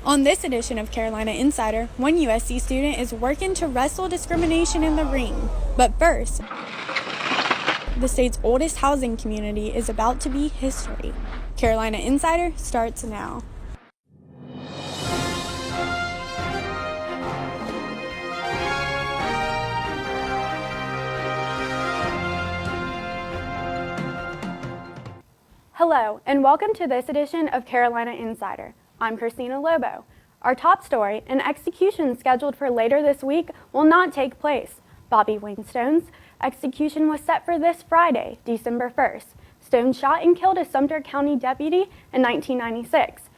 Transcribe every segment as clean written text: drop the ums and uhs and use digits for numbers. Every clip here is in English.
On this edition of Carolina Insider, one USC student is working to wrestle discrimination in the ring. But first, the state's oldest housing community is about to be history. Carolina Insider starts now. Hello, and welcome to this edition of Carolina Insider. I'm Christina Lobo. Our top story, an execution scheduled for later this week, will not take place. Bobby Wayne Stone's execution was set for this Friday, December 1st. Stone shot and killed a Sumter County deputy in 1996.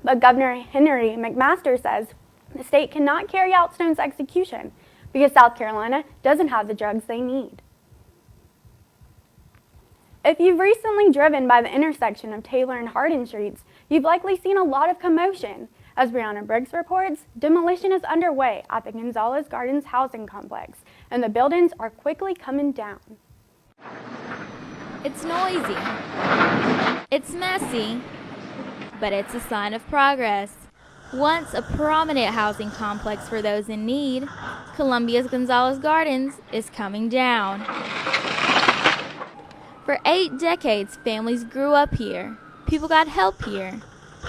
But Governor Henry McMaster says the state cannot carry out Stone's execution because South Carolina doesn't have the drugs they need. If you've recently driven by the intersection of Taylor and Hardin Streets, you've likely seen a lot of commotion. As Brianna Briggs reports, demolition is underway at the Gonzalez Gardens housing complex, and the buildings are quickly coming down. It's noisy, it's messy, but it's a sign of progress. Once a prominent housing complex for those in need, Columbia's Gonzalez Gardens is coming down. For 8 decades, families grew up here. People got help here.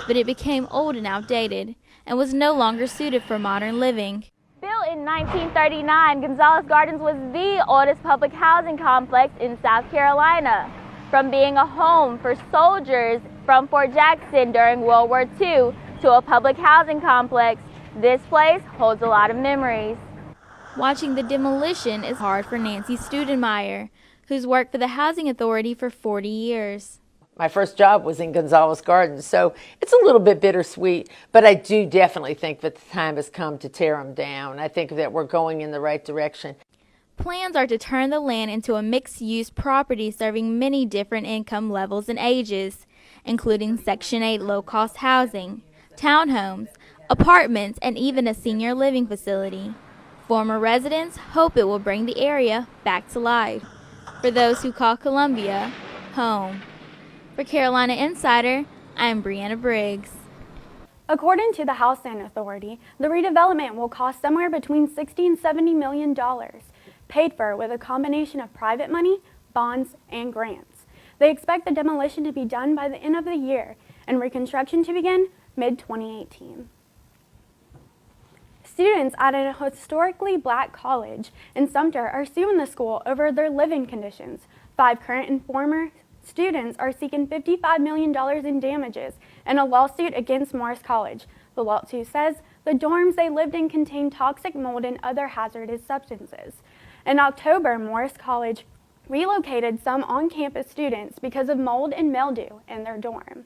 But it became old and outdated and was no longer suited for modern living. Built in 1939, Gonzalez Gardens was the oldest public housing complex in South Carolina. From being a home for soldiers from Fort Jackson during World War II to a public housing complex, this place holds a lot of memories. Watching the demolition is hard for Nancy Studenmeyer, who's worked for the Housing Authority for 40 years. My first job was in Gonzalez Gardens, so it's a little bit bittersweet, but I do definitely think that the time has come to tear them down. I think that we're going in the right direction. Plans are to turn the land into a mixed-use property serving many different income levels and ages, including Section 8 low-cost housing, townhomes, apartments, and even a senior living facility. Former residents hope it will bring the area back to life for those who call Columbia home. For Carolina Insider, I'm Brianna Briggs. According to the Housing Authority, the redevelopment will cost somewhere between $60 and $70 million, paid for with a combination of private money, bonds, and grants. They expect the demolition to be done by the end of the year and reconstruction to begin mid-2018. Students at a historically black college in Sumter are suing the school over their living conditions. 5 current and former students are seeking $55 million in damages in a lawsuit against Morris College. The lawsuit says the dorms they lived in contained toxic mold and other hazardous substances. In October, Morris College relocated some on-campus students because of mold and mildew in their dorm.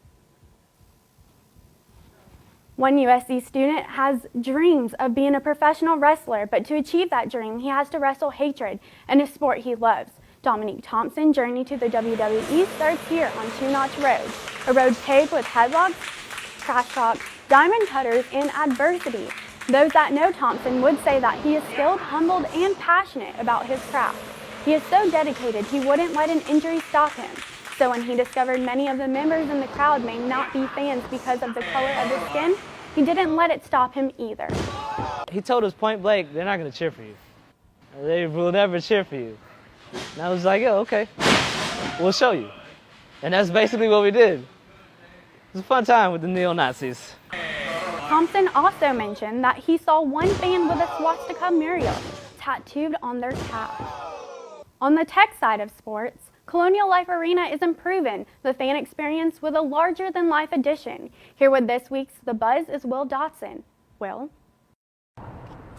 One USC student has dreams of being a professional wrestler, but to achieve that dream, he has to wrestle hatred in a sport he loves. Dominique Thompson's journey to the WWE starts here on Two Notch Road, a road paved with headlocks, trash talk, diamond cutters, and adversity. Those that know Thompson would say that he is skilled, humbled, and passionate about his craft. He is so dedicated he wouldn't let an injury stop him. So when he discovered many of the members in the crowd may not be fans because of the color of his skin, he didn't let it stop him either. He told us point blank, they're not going to cheer for you. They will never cheer for you. And I was like, yeah, okay, we'll show you. And that's basically what we did. It was a fun time with the neo-Nazis. Thompson also mentioned that he saw one fan with a swastika mural tattooed on their calf. On the tech side of sports, Colonial Life Arena is improving the fan experience with a larger-than-life edition. Here with this week's The Buzz is Will Dotson. Will?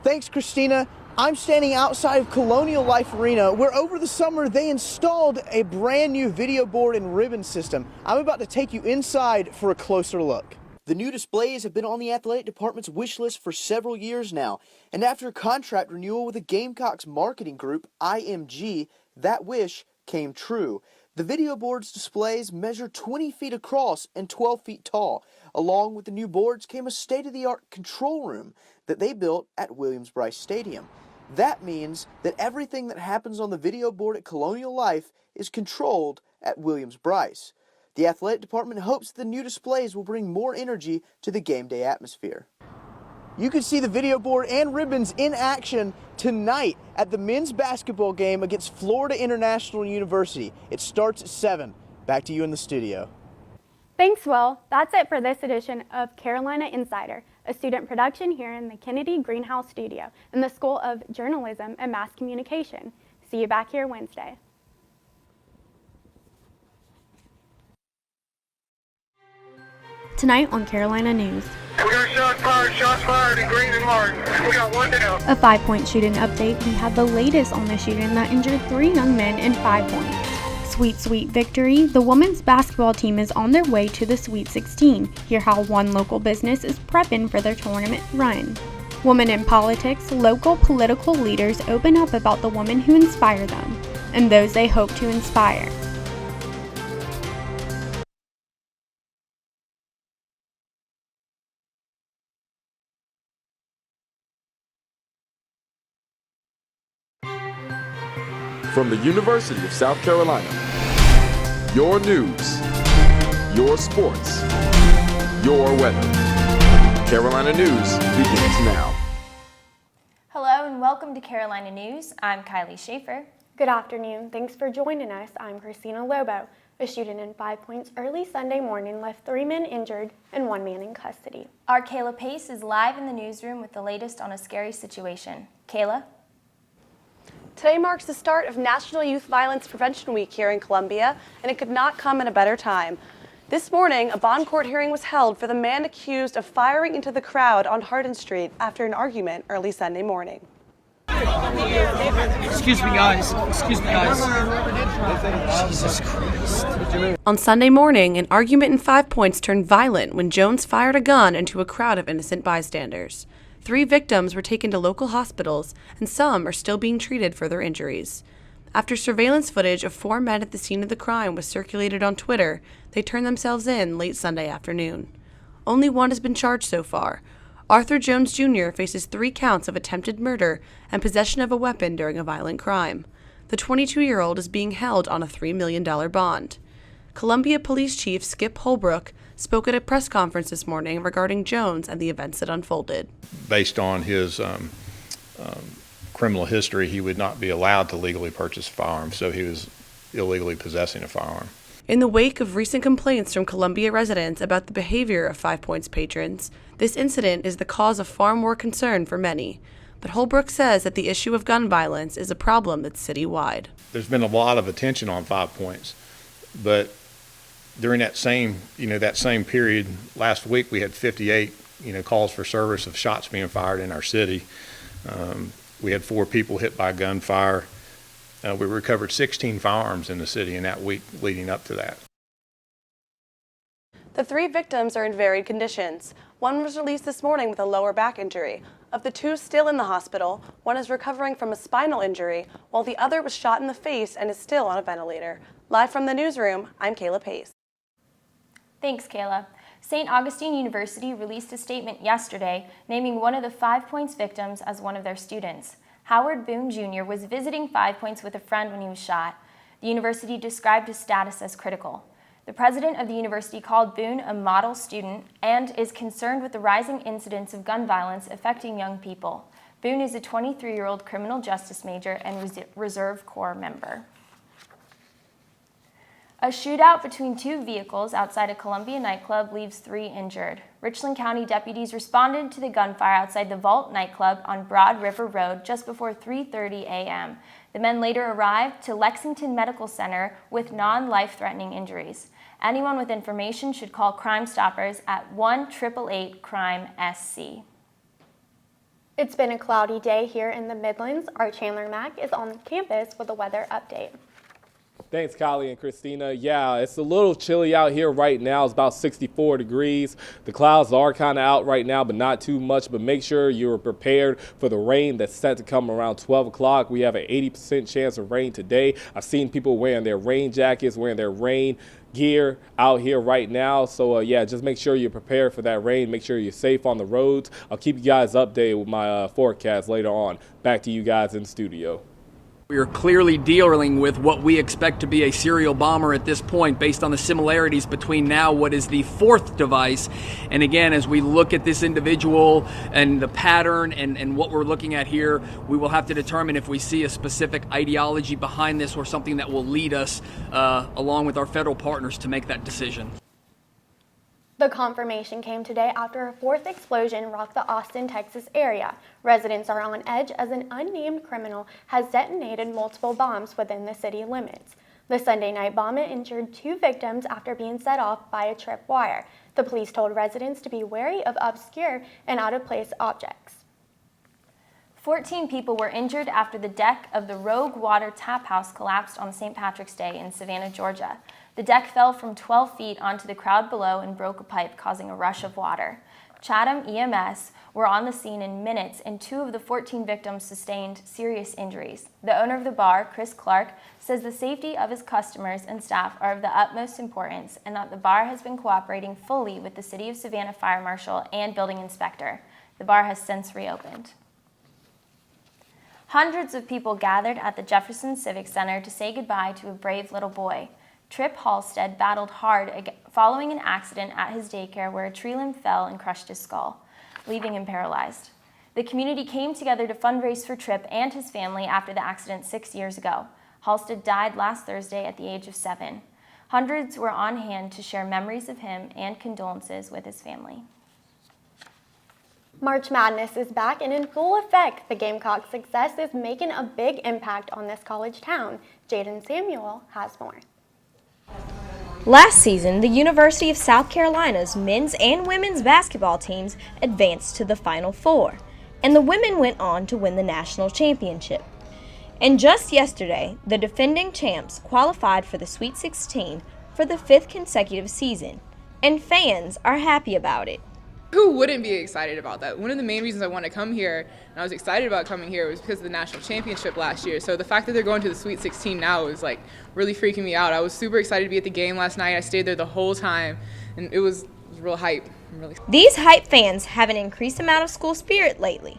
Thanks, Christina. I'm standing outside of Colonial Life Arena, where over the summer they installed a brand new video board and ribbon system. I'm about to take you inside for a closer look. The new displays have been on the athletic department's wish list for several years now, and after a contract renewal with the Gamecocks marketing group, IMG, that wish came true. The video board's displays measure 20 feet across and 12 feet tall. Along with the new boards came a state-of-the-art control room that they built at Williams-Brice Stadium. That means that everything that happens on the video board at Colonial Life is controlled at Williams-Brice. The athletic department hopes the new displays will bring more energy to the game day atmosphere. You can see the video board and ribbons in action tonight at the men's basketball game against Florida International University. It starts at 7. Back to you in the studio. Thanks, Will. That's it for this edition of Carolina Insider, a student production here in the Kennedy Greenhouse Studio in the School of Journalism and Mass Communication. See you back here Wednesday. Tonight on Carolina News. We got shots fired in Green and Martin. We got one down. A 5-point shooting update. We have the latest on the shooting that injured 3 young men in 5 points. Sweet, sweet victory. The women's basketball team is on their way to the Sweet 16. Hear how one local business is prepping for their tournament run. Women in politics. Local political leaders open up about the women who inspire them and those they hope to inspire. From the University of South Carolina, your news, your sports, your weather. Carolina News begins now. Hello and welcome to Carolina News. I'm Kylie Schaefer. Good afternoon. Thanks for joining us. I'm Christina Lobo. A shooting in 5 points early Sunday morning left 3 men injured and 1 man in custody. Our Kayla Pace is live in the newsroom with the latest on a scary situation. Kayla? Today marks the start of National Youth Violence Prevention Week here in Columbia, and it could not come at a better time. This morning, a bond court hearing was held for the man accused of firing into the crowd on Hardin Street after an argument early Sunday morning. Excuse me, guys. Jesus Christ. On Sunday morning, an argument in 5 points turned violent when Jones fired a gun into a crowd of innocent bystanders. 3 victims were taken to local hospitals, and some are still being treated for their injuries. After surveillance footage of 4 men at the scene of the crime was circulated on Twitter, they turned themselves in late Sunday afternoon. Only 1 has been charged so far. Arthur Jones Jr. faces 3 counts of attempted murder and possession of a weapon during a violent crime. The 22-year-old is being held on a $3 million bond. Columbia Police Chief Skip Holbrook spoke at a press conference this morning regarding Jones and the events that unfolded. Based on his criminal history, he would not be allowed to legally purchase a firearm, so he was illegally possessing a firearm. In the wake of recent complaints from Columbia residents about the behavior of 5 Points patrons, this incident is the cause of far more concern for many. But Holbrook says that the issue of gun violence is a problem that's citywide. There's been a lot of attention on 5 Points, but during that same period last week, we had 58 calls for service of shots being fired in our city. We had 4 people hit by gunfire. We recovered 16 firearms in the city in that week leading up to that. The 3 victims are in varied conditions. 1 was released this morning with a lower back injury. Of the 2 still in the hospital, 1 is recovering from a spinal injury, while the other was shot in the face and is still on a ventilator. Live from the newsroom, I'm Kayla Pace. Thanks, Kayla. St. Augustine University released a statement yesterday naming one of the 5 Points victims as one of their students. Howard Boone Jr. was visiting 5 Points with a friend when he was shot. The university described his status as critical. The president of the university called Boone a model student and is concerned with the rising incidence of gun violence affecting young people. Boone is a 23-year-old criminal justice major and Reserve Corps member. A shootout between 2 vehicles outside a Columbia nightclub leaves 3 injured. Richland County deputies responded to the gunfire outside the Vault nightclub on Broad River Road just before 3:30 a.m. The men later arrived to Lexington Medical Center with non-life-threatening injuries. Anyone with information should call Crime Stoppers at 1-888-CRIME-SC. It's been a cloudy day here in the Midlands. Our Chandler Mack is on campus with a weather update. Thanks, Kylie and Christina. Yeah, it's a little chilly out here right now. It's about 64 degrees. The clouds are kind of out right now, but not too much. But make sure you're prepared for the rain that's set to come around 12 o'clock. We have an 80% chance of rain today. I've seen people wearing their rain jackets, wearing their rain gear out here right now. So, yeah, just make sure you're prepared for that rain. Make sure you're safe on the roads. I'll keep you guys updated with my forecast later on. Back to you guys in the studio. We are clearly dealing with what we expect to be a serial bomber at this point based on the similarities between now what is the fourth device. And again, as we look at this individual and the pattern and what we're looking at here, we will have to determine if we see a specific ideology behind this or something that will lead us along with our federal partners to make that decision. The confirmation came today after a fourth explosion rocked the Austin, Texas area. Residents are on edge as an unnamed criminal has detonated multiple bombs within the city limits. The Sunday night bombing injured 2 victims after being set off by a tripwire. The police told residents to be wary of obscure and out-of-place objects. 14 people were injured after the deck of the Rogue Water Tap House collapsed on St. Patrick's Day in Savannah, Georgia. The deck fell from 12 feet onto the crowd below and broke a pipe, causing a rush of water. Chatham EMS were on the scene in minutes, and 2 of the 14 victims sustained serious injuries. The owner of the bar, Chris Clark, says the safety of his customers and staff are of the utmost importance and that the bar has been cooperating fully with the City of Savannah Fire Marshal and Building Inspector. The bar has since reopened. Hundreds of people gathered at the Jefferson Civic Center to say goodbye to a brave little boy. Tripp Halstead battled hard following an accident at his daycare where a tree limb fell and crushed his skull, leaving him paralyzed. The community came together to fundraise for Tripp and his family after the accident 6 years ago. Halstead died last Thursday at the age of 7. Hundreds were on hand to share memories of him and condolences with his family. March Madness is back and in full effect. The Gamecocks' success is making a big impact on this college town. Jaden Samuel has more. Last season, the University of South Carolina's men's and women's basketball teams advanced to the Final Four, and the women went on to win the national championship. And just yesterday, the defending champs qualified for the Sweet 16 for the 5th consecutive season, and fans are happy about it. Who wouldn't be excited about that? One of the main reasons I want to come here, and I was excited about coming here, was because of the national championship last year. So the fact that they're going to the Sweet 16 now is like really freaking me out. I was super excited to be at the game last night. I stayed there the whole time, and it was real hype. These hype fans have an increased amount of school spirit lately,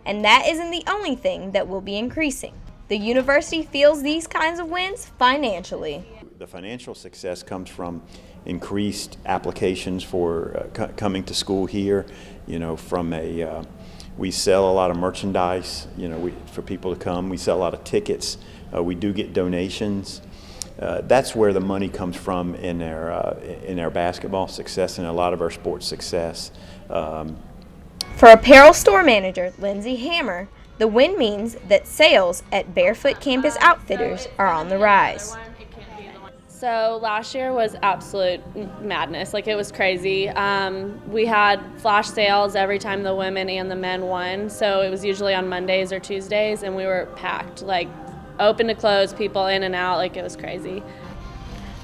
and that isn't the only thing that will be increasing. The university feels these kinds of wins financially. The financial success comes from increased applications for coming to school here. You know, from we sell a lot of merchandise. You know, for people to come, we sell a lot of tickets. We do get donations. That's where the money comes from in our basketball success and a lot of our sports success. For apparel store manager Lindsay Hammer, the win means that sales at Barefoot Campus Outfitters are on the rise. So last year was absolute madness. Like, it was crazy. We had flash sales every time the women and the men won. So it was usually on Mondays or Tuesdays, and we were packed, like open to close, people in and out. Like, it was crazy.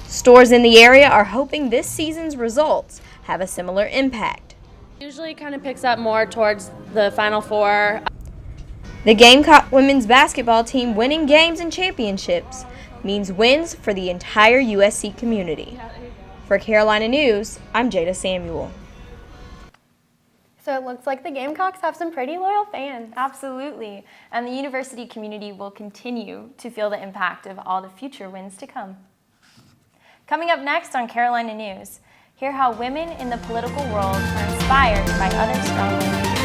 Stores in the area are hoping this season's results have a similar impact. Usually kind of picks up more towards the Final Four. The Gamecock women's basketball team winning games and championships means wins for the entire USC community. For Carolina News, I'm Jada Samuel. So it looks like the Gamecocks have some pretty loyal fans. Absolutely. And the university community will continue to feel the impact of all the future wins to come. Coming up next on Carolina News, hear how women in the political world are inspired by other strong women.